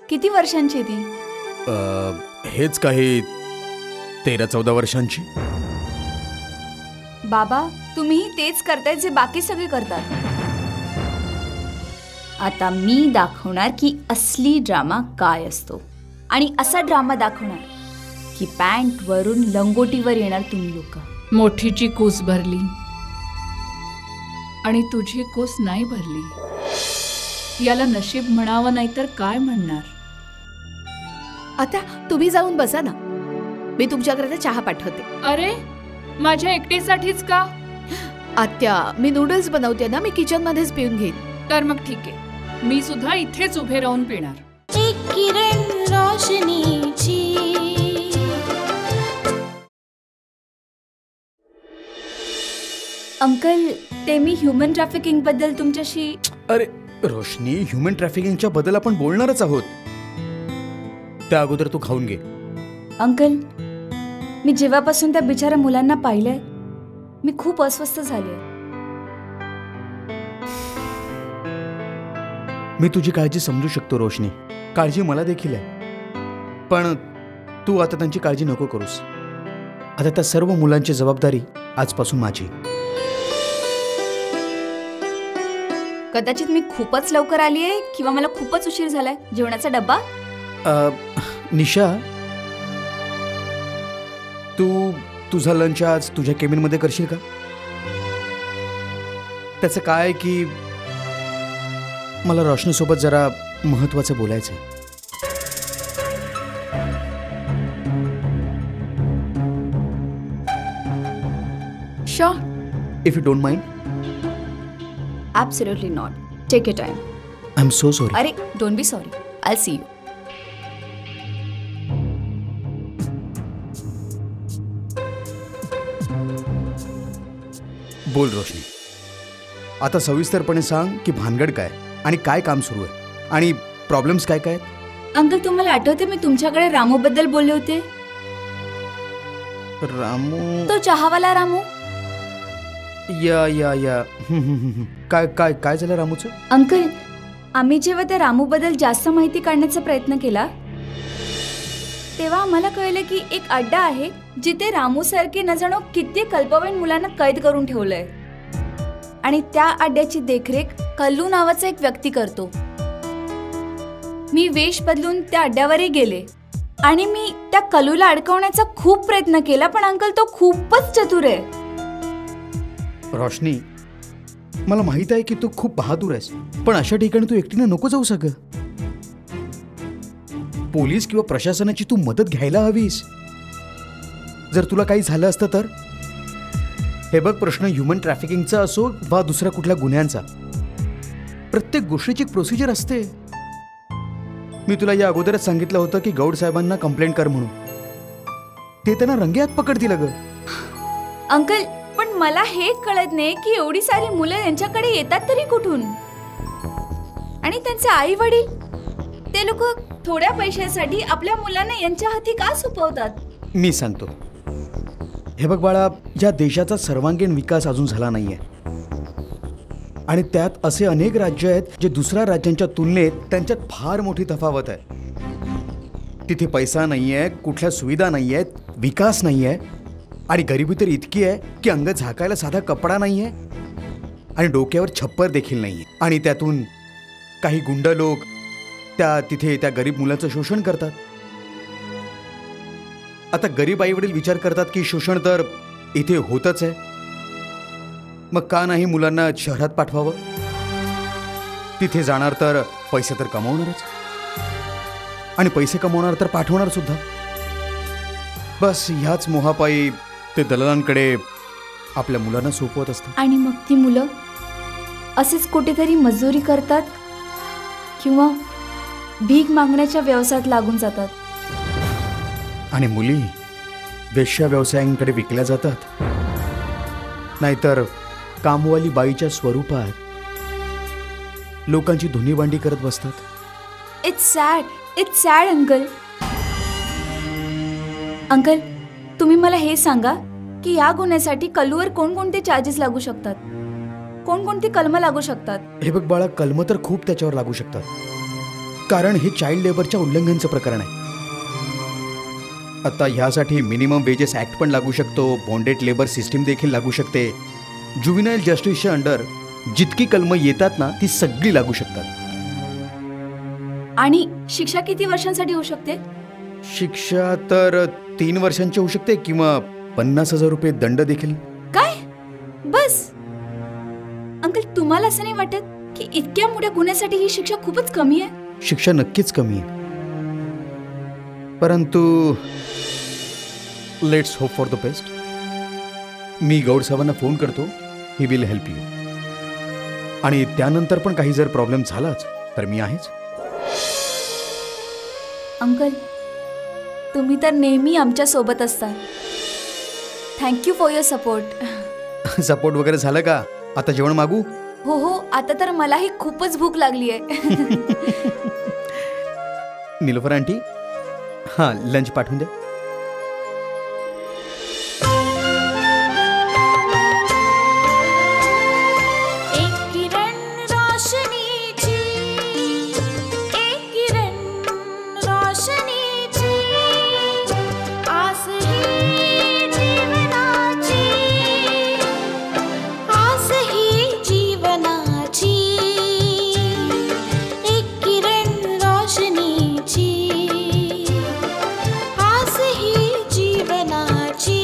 किती वर्षांची ती? हेच काही 13-14 वर्षांची. बाबा, तुम्हीही तेच करताय जे बाकी सगळे करतात. आता मी दाखवणार की असली ड्रामा काय असतो, आणि असा ड्रामा दाखवणार की पॅन्ट वरून लंगोटीवर येणार तुम्ही लोक. मोठीची कूस भरली आणि तुझी कूस नाही भरली. याला नशीब म्हणावं नाही तर काय म्हणणार. आता तुम्ही जाऊन बसा ना, मी तुमच्याकडे चहा पाठवते. अरे, माझ्या एकटीसाठीच का? आत्या, मी नूडल्स बनवते ना, मी किचन मध्येच पिऊन घेईन. तर मग ठीक आहे, मी सुद्धा इथेच उभे राहून पिणार. एक किरण रोशनीची. अंकल, ते मी ह्युमन ट्रॅफिकिंग बद्दल तुमच्याशी. अरे रोशनी, ह्युमन ट्रॅफिकिंगच्या बद्दल आपण बोलणारच आहोत. त्या अगोदर तू खाऊन घे. अंकल, मी जेव्हापासून त्या बिचाऱ्या मुलांना पाहिलंय, मी खूप अस्वस्थ झाले. मी तुझी काळजी समजू शकतो रोशनी, काळजी मला देखील आहे. पण तू आता त्यांची काळजी नको करूस. आता त्या सर्व मुलांची जबाबदारी आजपासून माझी. कदाचित मी खूपच लवकर आली आहे किंवा मला खूपच उशीर झालाय. जेवणाचा डब्बा. निशा, तू तुझा लंच आज तुझ्या केबिनमध्ये करशील का? त्याचं काय की मला रोशनीसोबत जरा महत्वाचं बोलायचं आहे. Sure. If you don't mind. Absolutely not. Take your time. I'm so sorry. अरे, don't be sorry. I'll see you. बोल रोशनी, आता सविस्तरपणे सांग की भानगड काय आणि काय काम सुरू आहे आणि प्रॉब्लेम्स काय काय. अंकल, तुम्हाला आठवते मी तुमच्याकडे रामू बद्दल बोलले होते? रामू? तो चहावाला रामू. या काय काय काय झालं रामूचं? अंकल, आम्ही जेव्हा त्या रामू बद्दल जास्त माहिती काढण्याचा प्रयत्न केला, तेव्हा आम्हाला कळलं की एक अड्डा आहे जिथे रामू सारखे न जाणो किती कल्पवान मुलांना कैद करून ठेवलंय, आणि त्या अड्ड्याची देखरेख कल्लू नावाचा एक व्यक्ती करतो. मी वेश बदलून त्या अड्ड्यावरही गेले आणि मी त्या कल्लूला अडकवण्याचा खूप प्रयत्न केला, पण अंकल तो खूपच चतुर आहे. रोशनी, मला माहित आहे की तू खूप बहादूर आहेस, पण अशा ठिकाणी तू एकटीने नको जाऊ सगळं. पोलीस किंवा प्रशासनाची तू मदत घ्यायला हवीस. जर तुला काही झालं असतं तर? हे बघ, प्रश्न ह्युमन ट्रॅफिकिंगचा असो वा दुसऱ्या कुठल्या गुन्ह्यांचा, प्रत्येक गोष्टीची एक प्रोसिजर असते. मी तुला या अगोदरच सांगितलं होतं की गौड साहेबांना कंप्लेंट कर म्हणून. ते त्यांना रंगेहात पकडतील. अगं अंकल, पण मला हे कळत नाही की एवढी सारी मुलं यांच्याकडे येतात तरी कुठून, आणि त्यांचे आई वडील, ते लोक थोड्या पैशासाठी आपल्या मुलांना यांच्या हाती का सोपवतात? मी सांगतो. हे बघ बाळा, या देशाचा सर्वांगीण विकास अजून झाला नाहीये, आणि त्यात असे अनेक राज्य आहेत जे दुसऱ्या राज्यांच्या तुलनेत त्यांच्यात फार मोठी तफावत आहे. तिथे पैसा नाहीये, कुठल्या सुविधा नाहीयेत, विकास नाहीये, आणि गरिबी तर इतकी आहे की अंग झाकायला साधा कपडा नाहीये आणि डोक्यावर छप्पर देखील नाहीये. आणि त्यातून काही गुंड लोक तिथे त्या गरीब मुलाचं शोषण करतात. आता गरीब आई वडील विचार करतात की शोषण तर इथे होतच आहे, मग का नाही मुलांना शहरात पाठवावं? तिथे जाणार तर पैसे तर कमावणारच, आणि पैसे कमावणार तर पाठवणार सुद्धा. बस ह्याच मोहापायी ते दलालांकडे आपल्या मुलांना सोपवत असतात. आणि मग ती मुलं असेच कुठेतरी मजुरी करतात किंवा भीक मागण्याच्या व्यवसायात लागून जातात. आणि मुली वेश्या व्यवसायांकडे विकल्या जातात, नाहीतर कामवाली बाईच्या स्वरूपात लोकांची धुनीभांडी करत बसतात. It's sad uncle. अंकल, तुम्ही मला हे सांगा की या गुन्ह्यासाठी कल्लूवर कोणकोणते चार्जेस लागू शकतात, कोणकोणती कलम लागू शकतात? हे बघ बाळा, कलम तर खूप त्याच्यावर लागू शकतात, कारण हे चाइल्ड लेबरच्या उल्लंघनचं प्रकरण आहे. आता ह्यासाठी मिनिमम वेजेस ऍक्ट पण लागू शकतो, बॉन्डेड लेबर सिस्टीम देखील लागू शकते. जुव्हिनाईल जस्टिसच्या अंडर जितकी कलमं येतात ना ती सगळी लागू शकतात. आणि शिक्षा किती वर्षांसाठी होऊ शकते? शिक्षा तर 3 वर्षांची होऊ शकते किंवा 50,000 रुपये दंड देखील. काय? बस? अंकल, तुम्हाला असं नाही वाटत की इतक्या मोठ्या गुन्ह्यासाठी ही शिक्षा खूपच कमी आहे? शिक्षा नक्कीच कमी आहे, परंतु let's hope for the best. मी गौड साहेबांना फोन करतो, ही विल हेल्प यू. आणि त्यानंतर पण काही जर प्रॉब्लेम झालाच तर मी आहेच. अंकल, तुम्ही तर नेहमी आमच्या सोबत असता. Thank you for your support. Support वगैरे झालं का? आता जेवण मागू? हो हो, आता तर मलाही खूपच भूक लागली आहे. निलोफर आंटी, हां लंच पाठवून द्या. एक किरण रोशनीची, एक किरण रोशनीची, आस ही जीवनाची, आस ही जीवनाची, एक किरण रोशनीची, आस ही जीवनाची,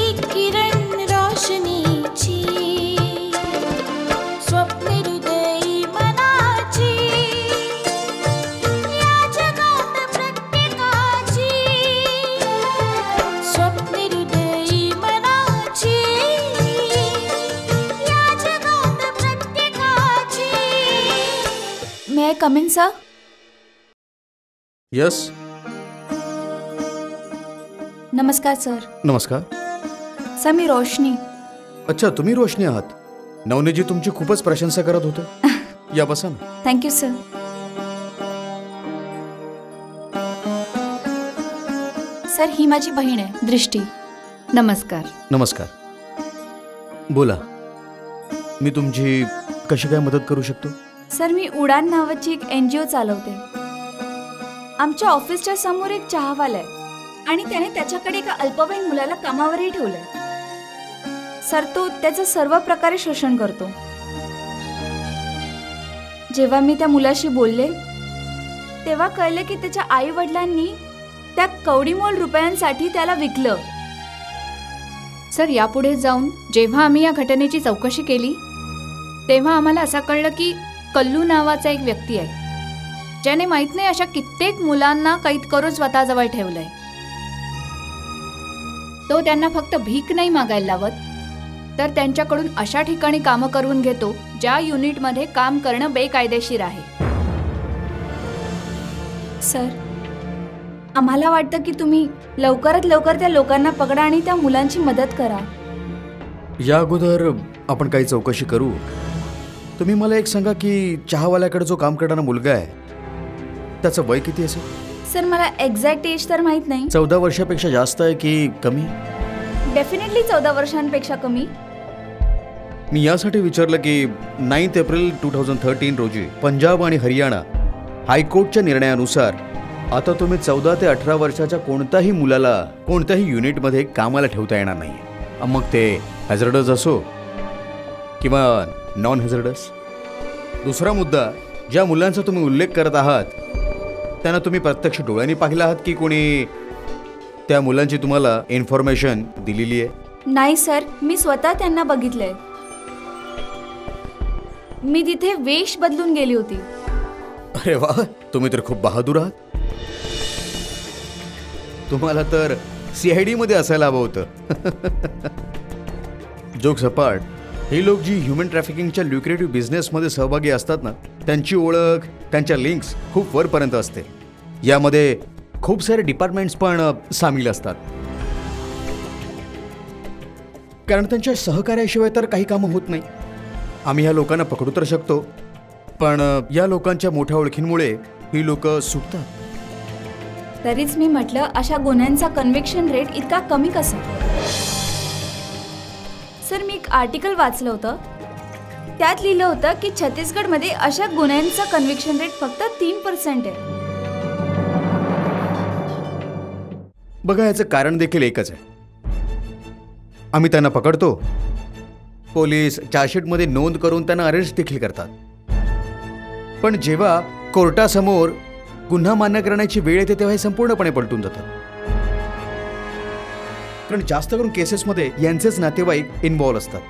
एक किरण रोशनीची, स्वप्न हृदयी मनाची, या जगात प्रत्येकाची, स्वप्न हृदयी मनाची, या जगात प्रत्येकाची. May I come in sir? Yes. नमस्कार सर. नमस्कार. सर, मी रोशनी. अच्छा, तुम्ही रोशनी आहात. नवनीजी तुमची खूपच प्रशंसा करत होते. या बसा ना. Thank you sir. सर, ही माझी बहीण आहे दृष्टी. नमस्कार. नमस्कार. बोला, मी तुमची कशी काय मदत करू शकतो? सर, मी उडान नावाची एक NGO चालवते. आमच्या ऑफिसच्या समोर एक चहावाला आहे आणि त्याने त्याच्याकडे एका अल्पवयीन मुलाला कामावरही ठेवलंय. सर, तो त्याचं सर्व प्रकारे शोषण करतो. जेव्हा मी त्या मुलाशी बोलले तेव्हा कळले की त्याच्या आई वडिलांनी त्या कवडीमोल रुपयांसाठी त्याला विकलं. सर, यापुढे जाऊन जेव्हा आम्ही या घटनेची चौकशी केली तेव्हा आम्हाला असं कळलं की कल्लू नावाचा एक व्यक्ती आहे ज्याने माहीत नाही अशा कित्येक मुलांना कैद करून स्वतःजवळ ठेवलंय. तो त्यांना फक्त भीक नाही मागायला लावत, तर त्यांच्याकडून अशा ठिकाणी कामं करून घेतो ज्या युनिटमध्ये काम करणं बेकायदेशीर आहे. सर, आम्हाला वाटतं की तुम्ही लवकरात लवकर त्या लोकांना पकडा आणि त्या मुलांची मदत करा. या अगोदर आपण काही चौकशी करू. तुम्ही मला एक सांगा की चहावाल्याकडे जो काम करणारा मुलगा आहे त्याचं वय किती असेल? सर, मला एक्झॅक्ट एज तर माहीत नाही. 14 वर्षापेक्षा जास्त आहे की कमी? डेफिनेटली 14 वर्षांपेक्षा कमी. मी यासाठी विचारलं की 9 एप्रिल 2013 रोजी पंजाब आणि हरियाणा हायकोर्टच्या निर्णयानुसार आता तुम्ही 14 ते 18 वर्षाच्या कोणत्याही मुलाला कोणत्याही युनिटमध्ये कामाला ठेवता येणार नाही. मग ते हॅझर्डस असो किंवा नॉन हॅझर्डस. दुसरा मुद्दा, ज्या मुलांचा तुम्ही उल्लेख करत आहात त्यांना तुम्ही प्रत्यक्ष डोळ्यांनी पाहिलं आहात की कोणी त्या मुलांची तुम्हाला इन्फॉर्मेशन दिलेली आहे? नाही सर, मी स्वतः त्यांना बघितलंय. मी तिथे वेश बदलून गेली होती. अरे वा, तुम्ही तर खूप बहादूर आहात. तुम्हाला तर CID मध्ये असायला हवं होतं. जोक सपाट, हे लोक जी ह्युमन ट्रॅफिकिंगच्या ल्युक्रेटिव्ह बिझनेसमध्ये सहभागी असतात ना, त्यांची ओळख, त्यांच्या लिंक्स खूप वरपर्यंत असते. यामध्ये खूप सारे डिपार्टमेंट्स पण सामील असतात, कारण त्यांच्या सहकार्याशिवाय तर काही कामं होत नाही. आम्ही ह्या लोकांना पकडू तर शकतो, पण या लोकांच्या मोठ्या ओळखींमुळे ही लोक सुटतात. तरीच मी म्हटलं अशा गुन्ह्यांचा कन्व्हिक्शन रेट इतका कमी कसा. सर मी एक आर्टिकल वाचलं होतं, त्यात लिहिलं होतं की छत्तीसगडमध्ये अशा गुन्ह्यांचा कन्व्हिक्शन रेट फक्त 3% आहे. बघा, याचं कारण देखील एकच आहे. आम्ही त्यांना पकडतो, पोलीस चार्जशीटमध्ये नोंद करून त्यांना अरेस्ट देखील करतात. पण जेव्हा कोर्टासमोर गुन्हा मान्य करण्याची वेळ येते तेव्हा हे संपूर्णपणे पलटून जातात. कारण जास्त करून केसेसमध्ये यांचेच नातेवाईक इन्व्हॉल्व असतात.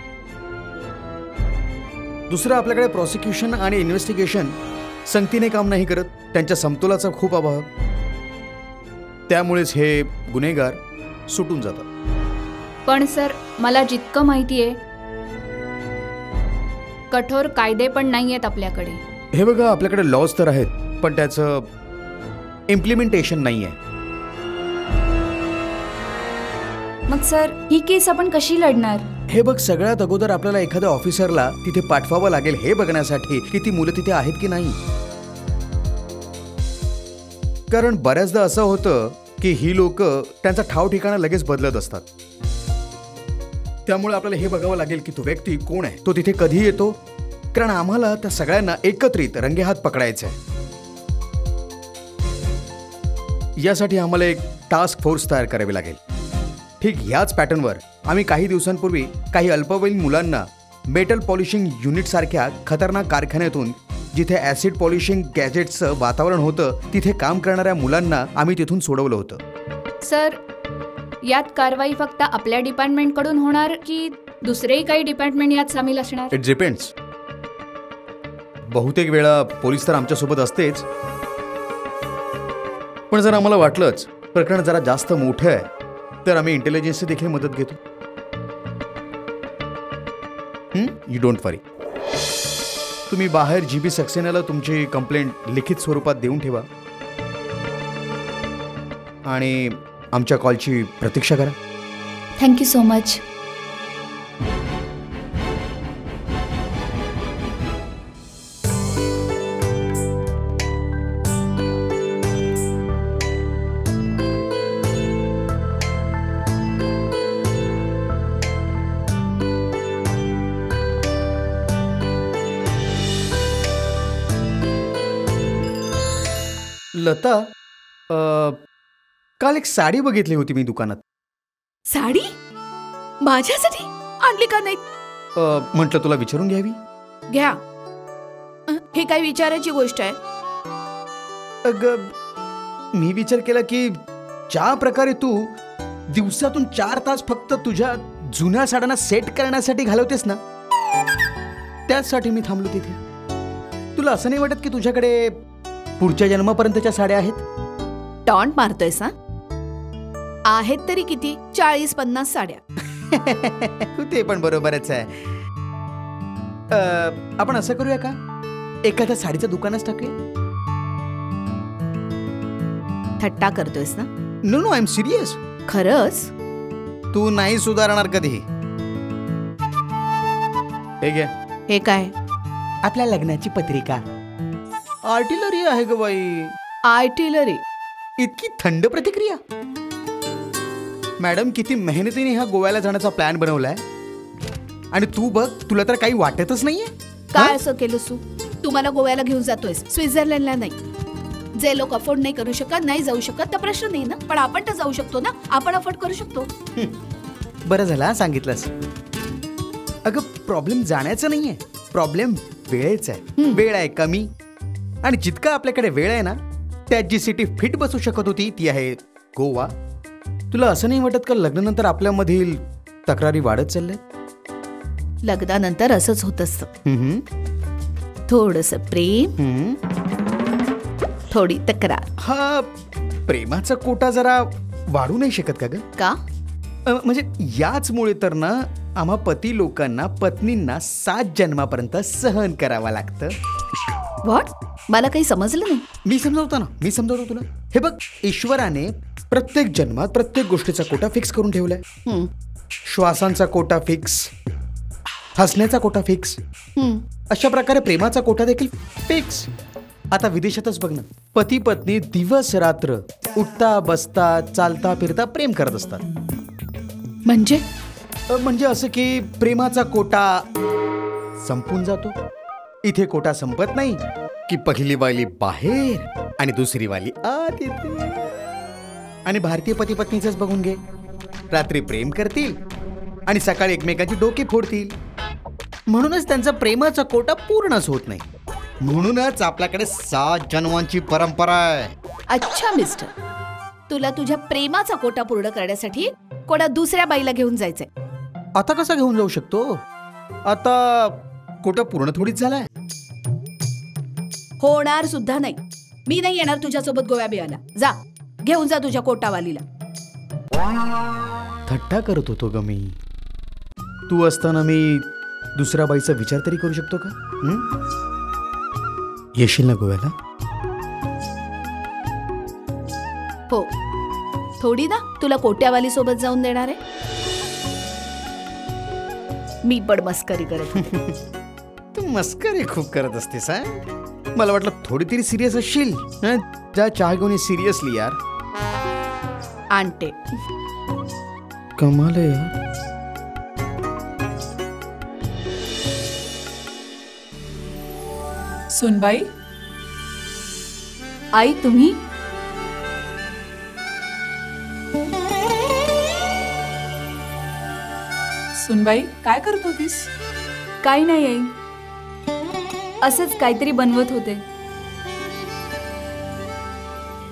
दुसरं, आपल्याकडे प्रॉसिक्युशन आणि इन्व्हेस्टिगेशन संगतीने काम नाही करत. त्यांच्या समतोलाचा खूप अभाव. त्यामुळेच हे गुन्हेगार सुटून जातात. पण सर, मला जितकं माहिती आहे, कठोर कायदे पण नाही आहेत आपल्याकडे. हे बघा, आपल्याकडे लॉज तर आहेत, पण त्याचं इम्प्लिमेंटेशन नाही आहे. मग सर ही केस आपण कशी लढणार? हे बघ, सगळ्यात अगोदर आपल्याला एखाद्या ऑफिसरला तिथे पाठवावं लागेल हे बघण्यासाठी की ती मुलं तिथे आहेत की नाही. कारण बऱ्याचदा असं होतं की ही लोक त्यांचा ठाव ठिकाणा लगेच बदलत असतात. त्यामुळे आपल्याला हे बघावं लागेल की तो व्यक्ती कोण आहे, तो तिथे कधी येतो. कारण आम्हाला त्या सगळ्यांना एकत्रित रंगेहात पकडायचं आहे. यासाठी आम्हाला एक टास्क फोर्स तयार करावी लागेल. ठीक ह्याच पॅटर्नवर आम्ही काही दिवसांपूर्वी काही अल्पवयीन मुलांना मेटल पॉलिशिंग युनिट सारख्या खतरनाक कारखान्यातून, जिथे ॲसिड पॉलिशिंग गॅजेट्सचं वातावरण होतं, तिथे काम करणाऱ्या मुलांना आम्ही तिथून सोडवलं होतं. सर, यात कारवाई फक्त आपल्या डिपार्टमेंटकडून होणार की दुसरेही काही डिपार्टमेंट यात सामील असणार? It depends. बहुतेक वेळा पोलीस तर आमच्यासोबत असतेच, पण जर आम्हाला वाटलंच प्रकरण जरा जास्त मोठं आहे तर आम्ही इंटेलिजन्सची देखील मदत घेतो. यू डोंट वरी. तुम्ही बाहेर GB सक्सेनाला तुमची कंप्लेंट लिखित स्वरूपात देऊन ठेवा आणि आमच्या कॉलची प्रतीक्षा करा. Thank you so much. लता, काल एक साडी बघितली होती मी दुकानात. साडी माझ्यासाठी आणली का नाही? म्हटलं तुला विचारून घ्यावी. घ्या. हे काय विचारायची गोष्ट आहे? अगं, मी विचार केला की ज्या प्रकारे तू दिवसातून 4 तास फक्त तुझ्या जुन्या साड्यांना सेट करण्यासाठी घालवतेस ना, त्याचसाठी मी थांबलो तिथे. तुला असं नाही वाटत की तुझ्याकडे पुढच्या जन्मापर्यंतच्या साड्या आहेत? टॉन्ट मारतोयस ना? आहेत तरी किती, 40-50 साड्या. ते पण बरोबरच आहे. आपण असं करूया का, एखाद्या साडीचं दुकानच टाकूया? थट्टा करतोयस ना? No no, I am serious. खरंच? तू नाही सुधारणार कधी. हे घे. हे काय? आपल्या लग्नाची पत्रिका. आर्टिलरी आहे ग बाई. आर्टिलरी? इतकी थंड प्रतिक्रिया. मॅडम, किती मेहनतीने ह्या गोव्याला जाण्याचा प्लॅन बनवलाय आणि तू बघ, तुला तर काही वाटतच नाहीये. काय असं केलंस तू मला गोव्याला घेऊन जातोयस, स्वित्झर्लंडला नाही. जे लोक अफोर्ड नाही करू शकत, नाही जाऊ शकत, तर प्रश्न नाही ना. पण आपण तर जाऊ शकतो ना, आपण अफोर्ड करू शकतो. बरं झालं सांगितलंस. अगं, प्रॉब्लेम जाण्याचं नाहीये, प्रॉब्लेम वेळेचा आहे. वेळ आहे कमी, आणि जितका आपल्याकडे वेळ आहे ना, त्यात जी सिटी फिट बसू शकत होती ती आहे गोवा. तुला असं नाही वाटत का लग्नानंतर आपल्यामधील तक्रारी वाढत चालल्यात? लग्नानंतर असंच होत असतं. थोडंसं प्रेम, थोडी तक्रार. हा, प्रेमाचा कोटा जरा वाढू नाही शकत का ग? का? म्हणजे याचमुळे तर ना आम्हा पती लोकांना पत्नींना 7 जन्मापर्यंत सहन करावं लागतं. व्हॉट? मला काही समजलं नाही. मी समजावतो तुला. हे बघ, ईश्वराने प्रत्येक जन्मात प्रत्येक गोष्टीचा कोटा फिक्स करून ठेवलाय. श्वासांचा कोटा फिक्स, हसण्याचा कोटा फिक्स, अशा प्रकारे प्रेमाचा कोटा देखील फिक्स. आता विदेशातच बघ ना, पती पत्नी दिवस रात्र उठता बसता चालता फिरता प्रेम करत असतात. म्हणजे म्हणजे असं की प्रेमाचा कोटा संपून जातो. इथे कोटा संपत नाही की पहिली वाली बाहेर आणि दुसरी वाली आत येते. आणि भारतीय पती पत्नीच बघून घे, रात्री प्रेम करतील आणि सकाळी एकमेकांची डोके फोडतील. म्हणूनच त्यांचा प्रेमाचा कोटा पूर्णच होत नाही. म्हणूनच आपल्याकडे 7 जन्मांची परंपरा आहे. अच्छा मिस्टर, तुला तुझ्या प्रेमाचा कोटा पूर्ण करण्यासाठी कोणा दुसऱ्या बाईला घेऊन जायचंय. आता कसा घेऊन जाऊ शकतो? आता कोटा पूर्ण थोडीच झालाय. होणार सुद्धा नाही. मी नाही येणार तुझ्यासोबत गोव्या बियाला. जा, घेऊन जा तुझ्या कोटावालीला. थट्टा करत होतो ग मी. तू असताना मी दुसऱ्या बाईचा विचार तरी करू शकतो का? येशील ना गोव्याला? हो, थोडी ना तुला कोट्यावाली सोबत जाऊन देणार आहे. मी पण मस्करी करत होते. तू मस्करी खूप करत असतेस. मला वाटलं थोडी तरी सिरियस असशील. जा चहा घेऊन सिरियसली यार. आणते. कमाल आहे यार. सुनबाई, आई तुम्ही? सुनबाई काय करत होतीस? काही नाही आई, असंच काहीतरी बनवत होते.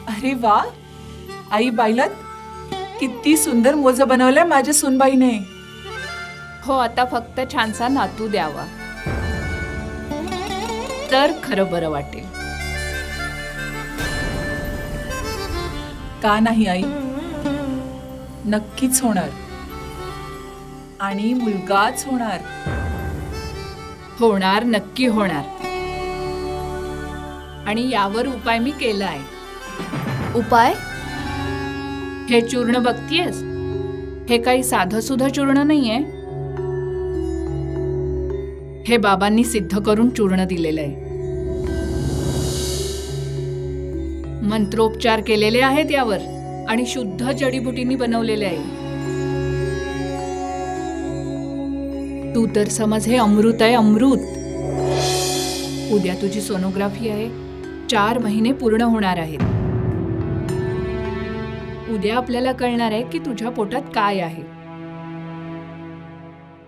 अरे वा, आई बाईलात किती सुंदर मोजा बनवलाय माझ्या सुनबाईने. हो, आता फक्त छानसा नातू द्यावा तर खरं बरं वाटेल. का नाही आई, नक्कीच होणार. आणि मुलगाच होणार. होणार, नक्की होणार. आणि यावर उपाय मी केला आहे. उपाय? हे चूर्ण बघतीयस, हे काही साधं सुद्धा चूर्ण नाहीये. हे बाबांनी सिद्ध करून चूर्ण दिलेलं आहे. मंत्रोपचार केलेले आहेत यावर आणि शुद्ध जडीबुटींनी बनवलेले आहे. तू तर समज हे अमृत आहे, अमृत. उद्या तुझी सोनोग्राफी आहे. 4 महिने पूर्ण होणार आहेत. उद्या आपल्याला कळणार आहे की तुझ्या पोटात काय आहे.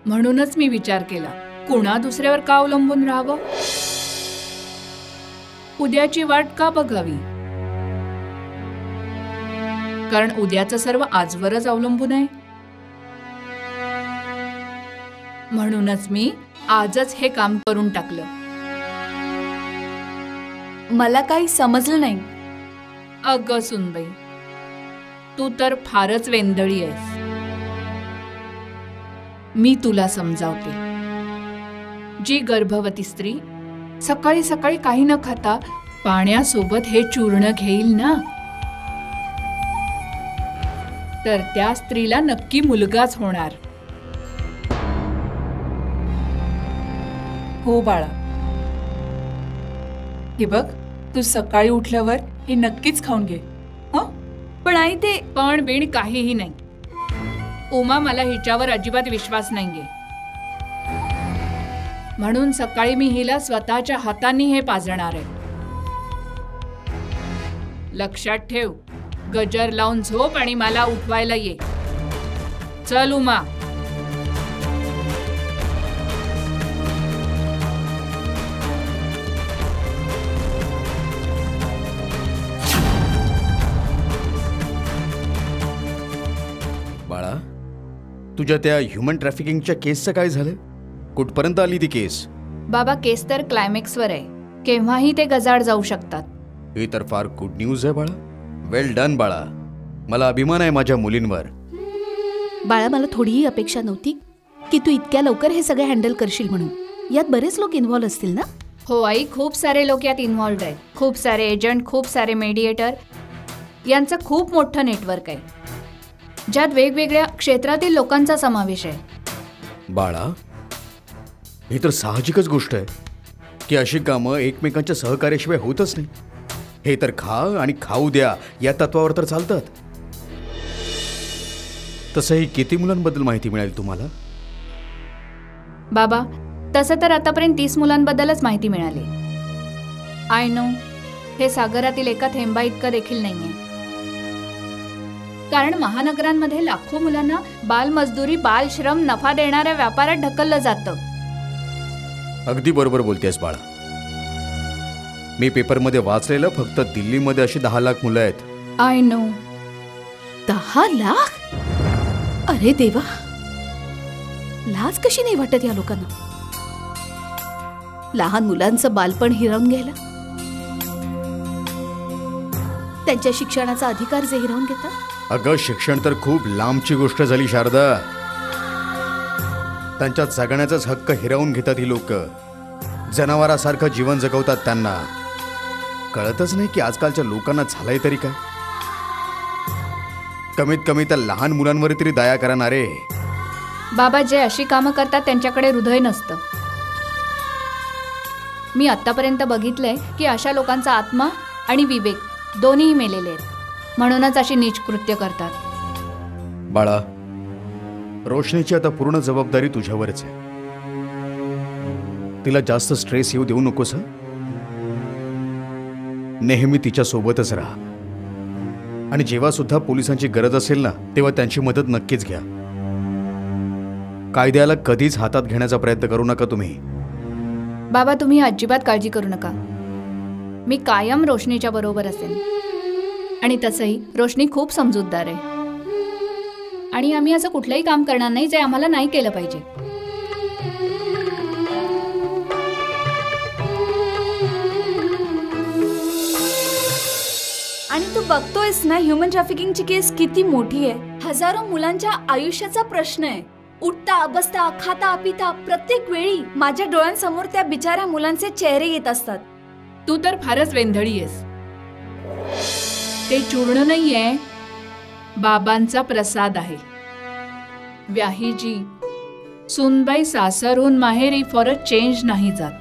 म्हणूनच मी विचार केला, कुणा दुसऱ्यावर का अवलंबून राहावं, उद्याची वाट का बघावी. कारण उद्याचं सर्व आजवरच अवलंबून आहे. म्हणूनच मी आजच हे काम करून टाकलं. मला काही समजलं नाही. अगं सुनबाई, तू तर फारच वेंदळी आहेस. मी तुला समजावते. जी गर्भवती स्त्री सकाळी सकाळी काही न खाता पाण्यासोबत हे चूर्ण घेईल ना, तर त्या स्त्रीला नक्की मुलगाच होणार. हो बाळा, हे बघ, तू सकाळी उठल्यावर हे नक्कीच खाऊन घे. हं? पण आई ते पण बिण काहीही नाही. उमा, मला हिच्यावर अजिबात विश्वास नाहीये. म्हणून सकाळी मी हिला स्वतःच्या हातांनी हे पाजणार आहे. लक्षात ठेव, गजर लावून झोप आणि मला उठवायला ये. चल उमा. बाळा, तुझ्या त्या ह्युमन ट्रॅफिकिंगच्या केसचं काय झालं? कुठपर्यंत आली ती केस? बाबा, केस तर क्लायमॅक्सवर आहे. केव्हाही ते गजाड जाऊ शकतात. ही तर फार गुड न्यूज आहे बाळा. वेल डन बाळा. मला अभिमान आहे माझ्या मुलींवर. बाळा, मला थोडीही अपेक्षा नव्हती की तू इतक्या लवकर हे सगळे हँडल करशील म्हणून. यात बरेच लोक इन्व्हॉल्व असतील ना? हो आई, खूप सारे लोक यात इन्व्हॉल्ड आहेत. खूप सारे एजंट, खूप सारे मेडिएटर. यांचं खूप मोठं नेटवर्क आहे, ज्यात वेगवेगळ्या क्षेत्रातील लोकांचा समावेश आहे. बाळा, ही तर साहजिकच गोष्ट आहे. की अशी कामं एकमेकांच्या सहकार्याशिवाय होतच नाही. हे तर खा आणि खाऊ द्या या तत्वावर तर चालतात. तसंही किती मुलांबद्दल माहिती मिळाली तुम्हाला? बाबा, तसं तर आतापर्यंत 30 मुलांबद्दलच माहिती मिळाली. आय नो, हे सागरातील एका थेंबा इतकं देखील नाहीये. कारण महानगरांमध्ये लाखो मुलांना बालमजदुरी, बालश्रम, नफा देणाऱ्या व्यापारात ढकललं जातं. अगदी बरोबर बोलतेस बाळा. मी पेपरमध्ये वाचलेलं फक्त दिल्लीमध्ये अशी 10 लाख मुलं आहेत. I know. 10 लाख? अरे देवा, लाज कशी नाही वाटत या लोकांना? लहान मुलांचं बालपण हिरावून घ्यायला, त्यांच्या शिक्षणाचा अधिकार जे हिरावून घेतात. अगं, शिक्षण तर खूप लांबची गोष्ट झाली शारदा. त्यांच्यात जगण्याचाच हक्क हिरावून घेतात ही लोक. जनावरासारखं जीवन जगवतात. त्यांना कळतच नाही की आजकालच्या लोकांना झालंय तरी काय. कमीत कमी त्या लहान मुलांवर तरी दया करणारे. बाबा, जे अशी कामं करतात त्यांच्याकडे हृदय नसतं. मी आत्तापर्यंत बघितलंय की अशा लोकांचा आत्मा आणि विवेक दोन्हीही मेलेले आहेत. म्हणूनच अशी नीच कृत्य करतात. बाळा, रोशनीची आता पूर्ण जबाबदारी तुझ्यावरच आहे. तिला जास्त स्ट्रेस येऊ देऊ नकोस. नेहमी तिच्या सोबतच राहा. आणि जेव्हा सुद्धा पोलिसांची गरज असेल ना, तेव्हा त्यांची मदत नक्कीच घ्या. कायद्याला कधीच हातात घेण्याचा प्रयत्न करू नका तुम्ही. बाबा, तुम्ही अजिबात काळजी करू नका. मी कायम रोशनीच्या बरोबर असेल. आणि तसंही रोशनी खूप समजूतदार आहे. आणि आम्ही असं कुठलंही काम करणार नाही जे आम्हाला नाही केलं पाहिजे. आणि तू बघतोयस ना, ह्युमन ट्रॅफिकिंगची केस किती मोठी आहे. हजारो मुलांच्या आयुष्याचा प्रश्न आहे. उठता बसता, खाता पिता, प्रत्येक वेळी माझ्या डोळ्यांसमोर त्या बिचाऱ्या मुलांचे चेहरे येत असतात. तू तर फारच वेंधळी आहेस. ते चूर्ण नाहीये, बाबांचा प्रसाद आहे. व्याहीजी, सुनबाई सासरहून माहेरी फॉर अ चेंज नाही जात.